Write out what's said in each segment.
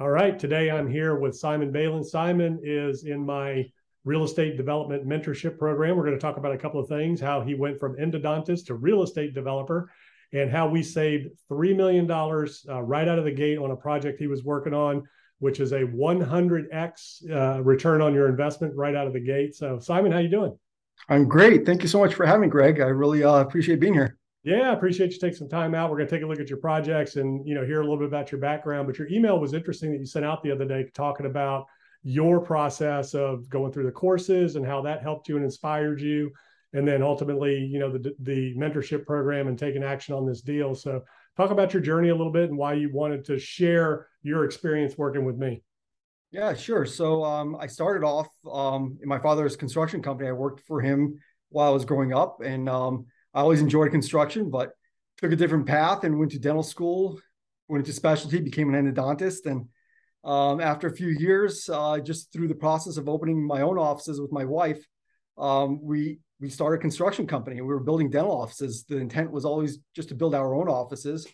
All right. Today I'm here with Simon Balin. Simon is in my real estate development mentorship program. We're going to talk about a couple of things, how he went from endodontist to real estate developer, and how we saved $3 million right out of the gate on a project he was working on, which is a 100x return on your investment right out of the gate. So, Simon, how you doing? I'm great. Thank you so much for having me, Greg. I really appreciate being here. Yeah, I appreciate you taking some time out. We're going to take a look at your projects and hear a little bit about your background. But your email was interesting that you sent out the other day, talking about your process of going through the courses and how that helped you and inspired you, and then ultimately, the mentorship program and taking action on this deal. So, talk about your journey a little bit and why you wanted to share your experience working with me. Yeah, sure. So I started off in my father's construction company. I worked for him while I was growing up, and I always enjoyed construction, but took a different path and went to dental school, went into specialty, became an endodontist. And after a few years, just through the process of opening my own offices with my wife, we started a construction company. We were building dental offices. The intent was always just to build our own offices,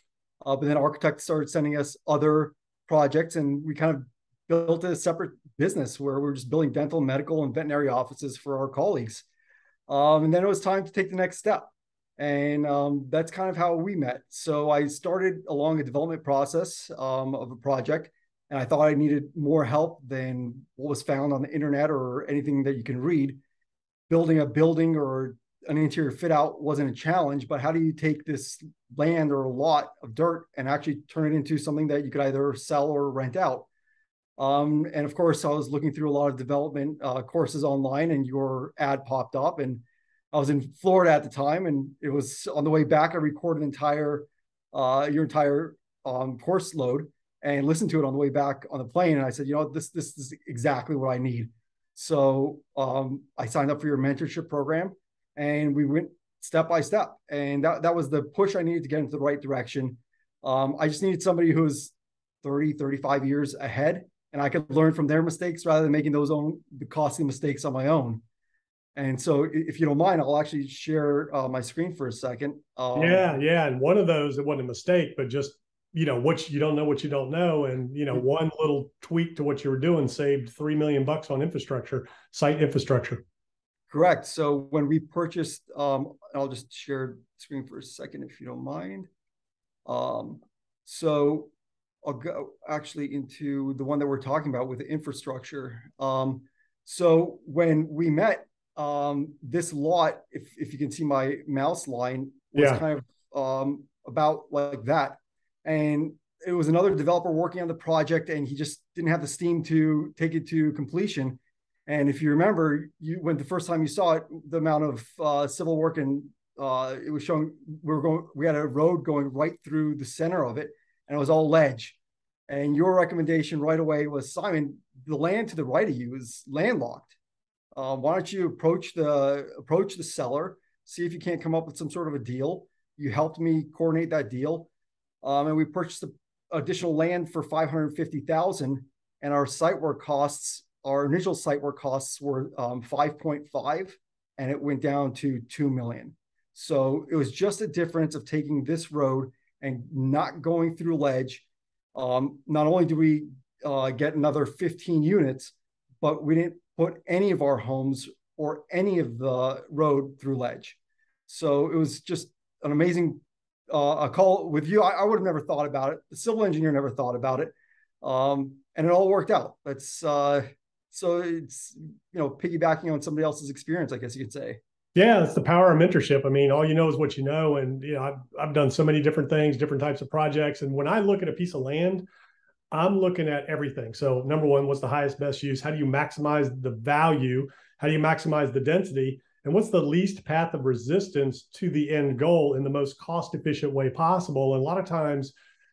but then architects started sending us other projects, and we kind of built a separate business where we're just building dental, medical, and veterinary offices for our colleagues. And then it was time to take the next step. And that's kind of how we met. So I started along a development process of a project, and I thought I needed more help than what was found on the internet or anything that you can read. Building a building or an interior fit out wasn't a challenge, but how do you take this land or a lot of dirt and actually turn it into something that you could either sell or rent out? And of course, I was looking through a lot of development courses online, and your ad popped up. And I was in Florida at the time, and it was on the way back. I recorded your entire course load and listened to it on the way back on the plane. And I said, this is exactly what I need. So I signed up for your mentorship program, and we went step by step. And that was the push I needed to get into the right direction. I just needed somebody who's 30, 35 years ahead, and I could learn from their mistakes rather than making the costly mistakes on my own. And so, if you don't mind, I'll actually share my screen for a second. Yeah, yeah. And one of those, it wasn't a mistake, but just, what you don't know, what you don't know. And, one little tweak to what you were doing saved 3 million bucks on infrastructure, site infrastructure. Correct. So when we purchased, I'll just share the screen for a second, if you don't mind. Um, so I'll go actually into the one that we're talking about with the infrastructure. So when we met, this lot, if you can see my mouse line, was Yeah. kind of about like that. And it was another developer working on the project, and he just didn't have the steam to take it to completion. And if you remember, when the first time you saw it, the amount of civil work, and it was showing we had a road going right through the center of it, and it was all ledge. And your recommendation right away was, Simon, the land to the right of you is landlocked. Why don't you approach the seller, see if you can't come up with some sort of a deal? You helped me coordinate that deal, and we purchased additional land for 550,000, and our initial site work costs were 5.5, and it went down to 2 million. So it was just a difference of taking this road and not going through ledge. Not only do we get another 15 units, but we didn't put any of our homes or any of the road through ledge. So it was just an amazing a call with you. I would have never thought about it. The civil engineer never thought about it. And it all worked out. So it's, piggybacking on somebody else's experience, I guess you could say. Yeah, that's the power of mentorship. I mean, all you know is what you know. And, I've done so many different things, different types of projects. And when I look at a piece of land, I'm looking at everything. So number one, what's the highest best use? How do you maximize the value? How do you maximize the density? And what's the least path of resistance to the end goal in the most cost efficient way possible? And a lot of times,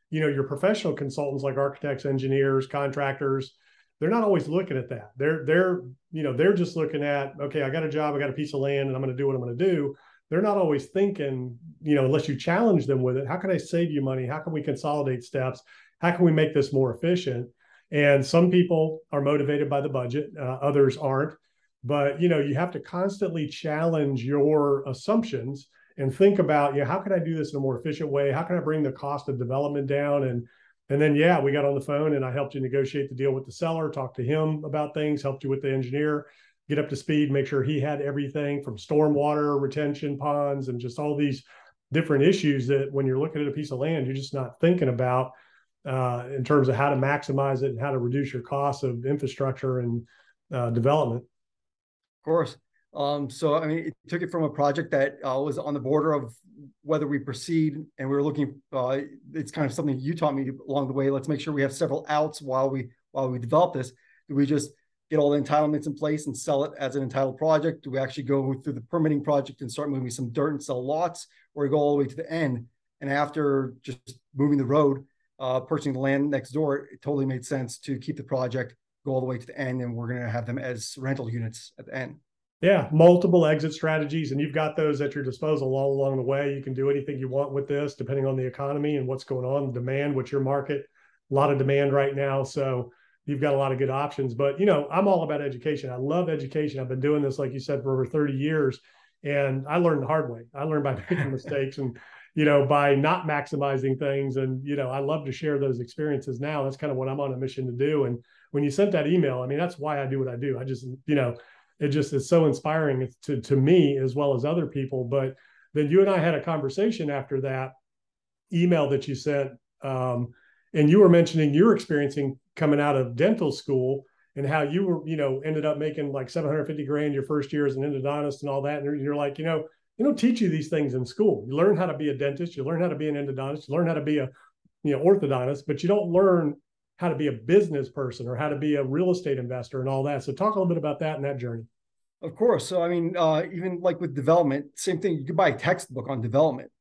your professional consultants like architects, engineers, contractors, they're not always looking at that. They're just looking at, okay, I got a job, I got a piece of land, and I'm going to do what I'm going to do. They're not always thinking, unless you challenge them with it, how can I save you money? How can we consolidate steps? How can we make this more efficient? And some people are motivated by the budget, others aren't. But you have to constantly challenge your assumptions and think about, how can I do this in a more efficient way? How can I bring the cost of development down? And And then, yeah, we got on the phone and I helped you negotiate the deal with the seller, talk to him about things, helped you with the engineer, get up to speed, make sure he had everything from stormwater retention ponds and just all these different issues that when you're looking at a piece of land, you're just not thinking about in terms of how to maximize it and how to reduce your costs of infrastructure and development. Course. So I mean, it took it from a project that was on the border of whether we proceed, and we were looking. It's kind of something you taught me along the way. Let's make sure we have several outs while we develop this. Do we just get all the entitlements in place and sell it as an entitled project? Do we actually go through the permitting project and start moving some dirt and sell lots, or go all the way to the end? And after just moving the road, purchasing the land next door, it totally made sense to keep the project, go all the way to the end, and we're going to have them as rental units at the end. Yeah, multiple exit strategies, and you've got those at your disposal all along the way. You can do anything you want with this, depending on the economy and what's going on, demand, what's your market. A lot of demand right now, so you've got a lot of good options. But I'm all about education. I love education. I've been doing this, like you said, for over 30 years, and I learned the hard way. I learned by making mistakes and by not maximizing things. And I love to share those experiences now. That's kind of what I'm on a mission to do. And when you sent that email, I mean, that's why I do what I do. I just it just is so inspiring to me as well as other people. But then you and I had a conversation after that email that you sent, and you were mentioning your experiencing coming out of dental school and how you were, ended up making like 750 grand your first year as an endodontist and all that. And you're like, they don't teach you these things in school. You learn how to be a dentist, you learn how to be an endodontist, you learn how to be a orthodontist, but you don't learn how to be a business person or how to be a real estate investor and all that. So talk a little bit about that and that journey. Of course. So I mean, even like with development, same thing. You could buy a textbook on development,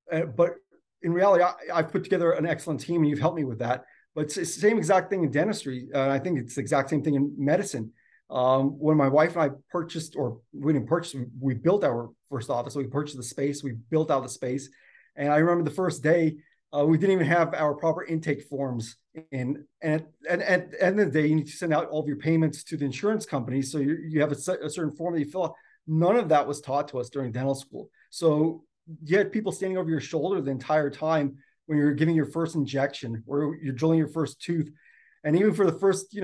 but in reality, I've put together an excellent team, and you've helped me with that. But it's the same exact thing in dentistry. I think it's the exact same thing in medicine. When my wife and I purchased, or we didn't purchase, we built our first office. So we purchased the space, we built out the space. And I remember the first day, we didn't even have our proper intake forms in. And at the end of the day, you need to send out all of your payments to the insurance company. So you have a certain form that you fill out. None of that was taught to us during dental school. So you had people standing over your shoulder the entire time when you're giving your first injection or you're drilling your first tooth. And even for the first,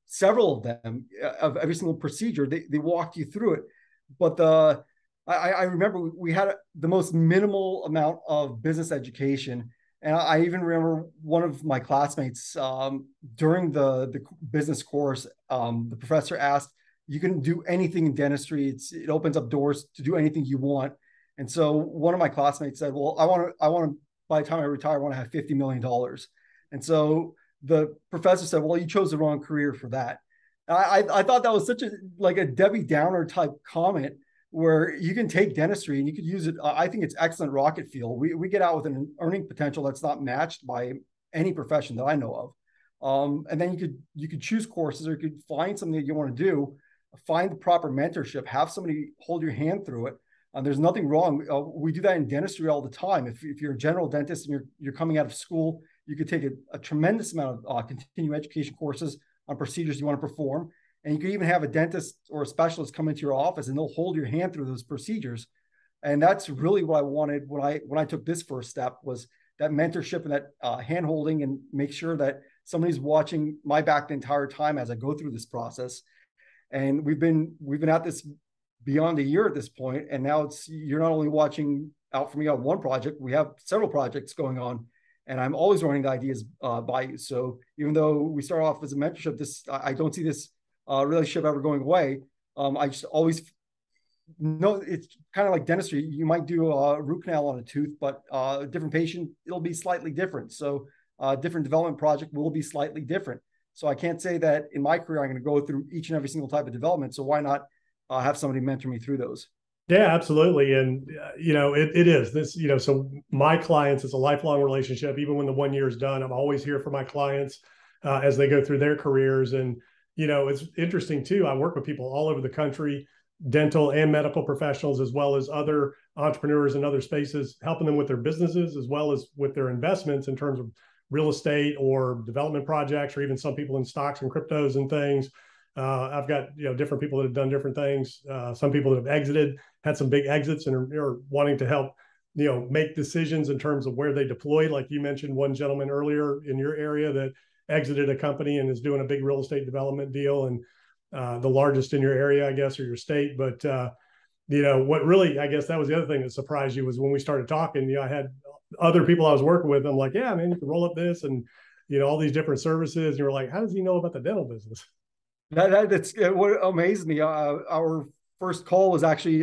several of them, of every single procedure, they walked you through it. But I remember we had the most minimal amount of business education. And I even remember one of my classmates during the business course, the professor asked, "You can do anything in dentistry. It opens up doors to do anything you want." And so one of my classmates said, "Well, I want to, by the time I retire, I want to have $50 million." And so the professor said, "Well, you chose the wrong career for that." I thought that was such a Debbie Downer type comment, where you can take dentistry and you could use it. I think it's excellent rocket fuel. We get out with an earning potential that's not matched by any profession that I know of. And then you could choose courses, or you could find something that you want to do, find the proper mentorship, have somebody hold your hand through it. There's nothing wrong. We do that in dentistry all the time. If you're a general dentist and you're coming out of school, you could take a tremendous amount of continuing education courses on procedures you want to perform. And you could even have a dentist or a specialist come into your office and they'll hold your hand through those procedures. And that's really what I wanted when I took this first step, was that mentorship and that hand holding, and make sure that somebody's watching my back the entire time as I go through this process. And we've been at this beyond a year at this point. And now you're not only watching out for me on one project, we have several projects going on. And I'm always running the ideas by you. So even though we start off as a mentorship, I don't see this relationship ever going away. I just always know it's kind of like dentistry. You might do a root canal on a tooth, but a different patient, it'll be slightly different. So different development project will be slightly different. So I can't say that in my career, I'm going to go through each and every single type of development. So why not have somebody mentor me through those? Yeah, absolutely. And, it is this, so my clients, it's a lifelong relationship. Even when the 1 year is done, I'm always here for my clients as they go through their careers. And, it's interesting too. I work with people all over the country, dental and medical professionals, as well as other entrepreneurs in other spaces, helping them with their businesses, as well as with their investments in terms of real estate or development projects, or even some people in stocks and cryptos and things. I've got different people that have done different things. Some people that have exited, had some big exits, and are wanting to help make decisions in terms of where they deploy. Like you mentioned, one gentleman earlier in your area that exited a company and is doing a big real estate development deal, and the largest in your area, I guess, or your state. But what really, I guess that was the other thing that surprised you was when we started talking. I had other people I was working with. I'm like, yeah, man, you can roll up this and all these different services. And you're like, how does he know about the dental business? That's what amazed me. Our first call was actually,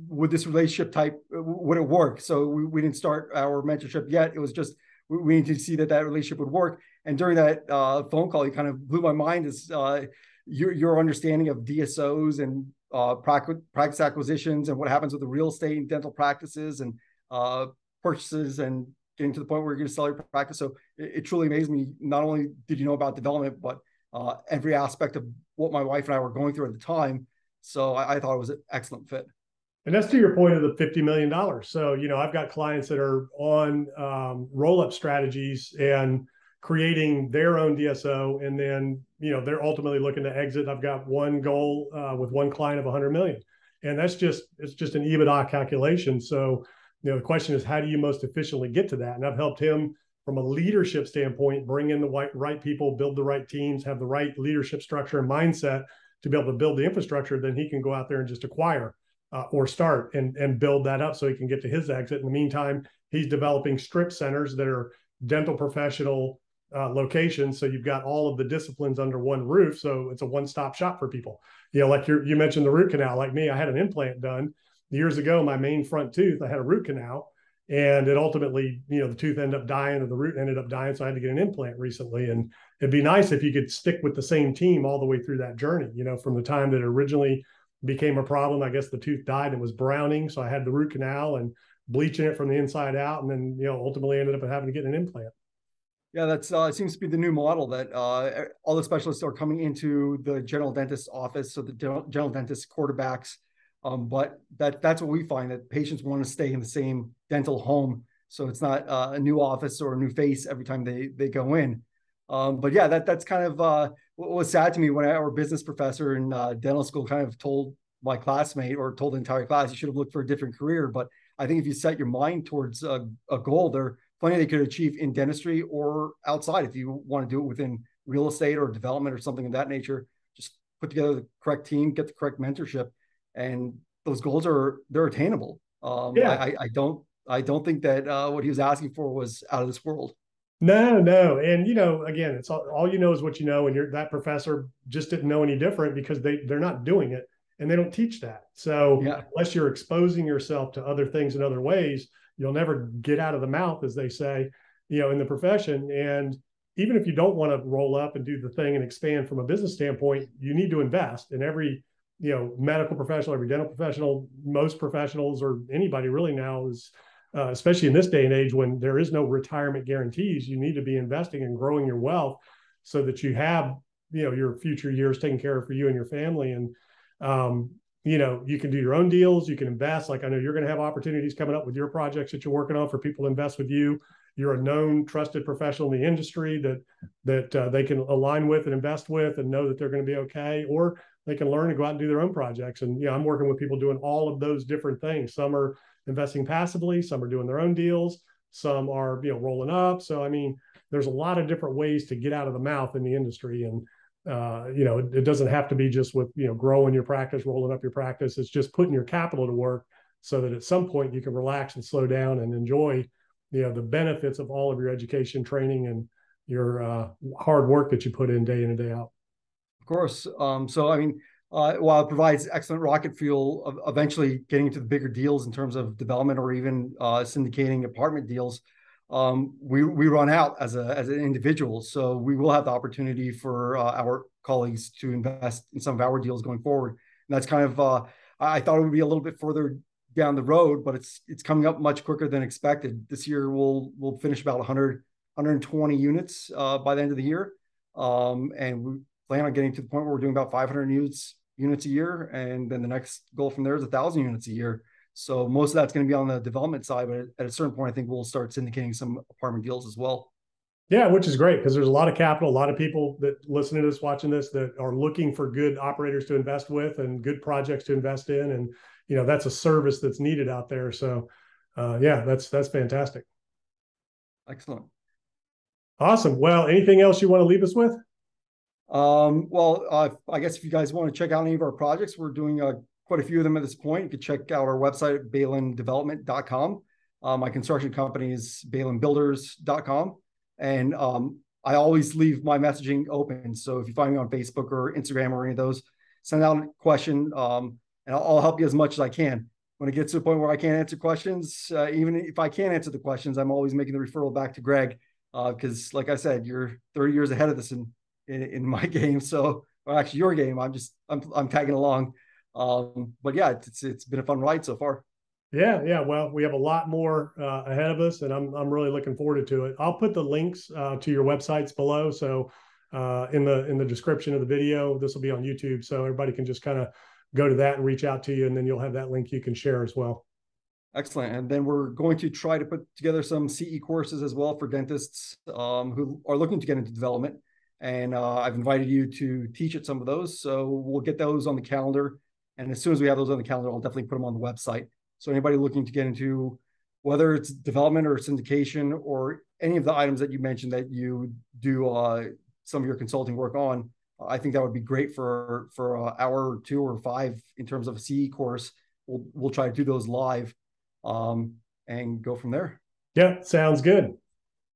would this relationship type, would it work? So we didn't start our mentorship yet. It was just, we need to see that relationship would work. And during that phone call, you kind of blew my mind as your understanding of DSOs and practice acquisitions and what happens with the real estate and dental practices and purchases and getting to the point where you're going to sell your practice. So it truly amazed me. Not only did you know about development, but every aspect of what my wife and I were going through at the time. So I thought it was an excellent fit. And that's to your point of the $50 million. So, I've got clients that are on roll-up strategies and creating their own DSO. And then, they're ultimately looking to exit. I've got one goal with one client of 100 million. And it's just an EBITDA calculation. So, the question is, how do you most efficiently get to that? And I've helped him from a leadership standpoint, bring in the right people, build the right teams, have the right leadership structure and mindset to be able to build the infrastructure. Then he can go out there and just acquire or start and build that up so he can get to his exit. In the meantime, he's developing strip centers that are dental professional locations. So you've got all of the disciplines under one roof. So it's a one-stop shop for people. Like you mentioned the root canal. Like me, I had an implant done years ago. My main front tooth, I had a root canal, and it ultimately, the tooth ended up dying or the root ended up dying. So I had to get an implant recently. And it'd be nice if you could stick with the same team all the way through that journey, from the time that it originally became a problem. I guess the tooth died and it was browning. So I had the root canal and bleaching it from the inside out. And then, ultimately ended up having to get an implant. Yeah, that's it seems to be the new model that all the specialists are coming into the general dentist's office. So the general dentist quarterbacks. But that's what we find, that patients want to stay in the same dental home. So it's not a new office or a new face every time they go in. But yeah, that's kind of what was sad to me when our business professor in dental school kind of told my classmate, or told the entire class, you should have looked for a different career. But I think if you set your mind towards a goal, there are plenty they could achieve in dentistry or outside. If you want to do it within real estate or development or something of that nature, just put together the correct team, get the correct mentorship, and those goals they're attainable. Yeah. I don't think that what he was asking for was out of this world. No. And, again, it's all is what you know. And that professor just didn't know any different because they're not doing it and they don't teach that. So Yeah. unless you're exposing yourself to other things in other ways, you'll never get out of the mouth, as they say, in the profession. And even if you don't want to roll up and do the thing and expand from a business standpoint, you need to invest in every, medical professional, every dental professional, most professionals, or anybody really now is, especially in this day and age when there is no retirement guarantees, you need to be investing and growing your wealth so that you have, your future years taken care of for you and your family. And, you can do your own deals, you can invest. Like I know you're going to have opportunities coming up with your projects that you're working on for people to invest with you. You're a known, trusted professional in the industry that they can align with and invest with and know that they're going to be okay, or they can learn and go out and do their own projects. And, I'm working with people doing all of those different things. Some are investing passively, some are doing their own deals, some are, rolling up. So, there's a lot of different ways to get out of the mouth in the industry. And, it doesn't have to be just with, growing your practice, rolling up your practice. It's just putting your capital to work so that at some point you can relax and slow down and enjoy, the benefits of all of your education, training, and your hard work that you put in and day out. Of course. While it provides excellent rocket fuel, eventually getting into the bigger deals in terms of development or even syndicating apartment deals, we run out as an individual. So we will have the opportunity for our colleagues to invest in some of our deals going forward. And that's kind of I thought it would be a little bit further down the road, but it's coming up much quicker than expected. This year we'll finish about 120 units by the end of the year, and we plan on getting to the point where we're doing about 500 units a year, and then the next goal from there is 1,000 units a year. So most of that's going to be on the development side, but at a certain point, I think we'll start syndicating some apartment deals as well. Yeah, which is great because there's a lot of capital, a lot of people that listen to this, watching this, that are looking for good operators to invest with and good projects to invest in. And, that's a service that's needed out there. So, Yeah, that's fantastic. Excellent. Awesome. Well, anything else you want to leave us with? I guess if you guys want to check out any of our projects, we're doing quite a few of them at this point. You can check out our website at balindevelopment.com. My construction company is balinbuilders.com. And I always leave my messaging open. So if you find me on Facebook or Instagram or any of those, send out a question, and I'll help you as much as I can. When it gets to the point where I can't answer questions, even if I can't answer the questions, I'm always making the referral back to Greg, because like I said, you're 30 years ahead of this in my game. So, or actually your game, I'm tagging along. But yeah, it's been a fun ride so far. Yeah, yeah. Well, we have a lot more ahead of us, and I'm really looking forward to it. I'll put the links to your websites below. So in the description of the video, this will be on YouTube, so everybody can just kind of go to that and reach out to you, and then you'll have that link you can share as well. Excellent. And then we're going to try to put together some CE courses as well for dentists who are looking to get into development. And I've invited you to teach at some of those. So we'll get those on the calendar. And as soon as we have those on the calendar, I'll definitely put them on the website. So anybody looking to get into whether it's development or syndication or any of the items that you mentioned that you do some of your consulting work on, I think that would be great for an hour or 2 or 5 in terms of a CE course. We'll try to do those live and go from there. Yeah, sounds good.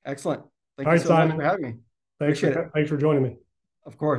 Excellent. Thank All you right, so much for Simon. having me. Thanks Appreciate it. thanks for joining me. Of course.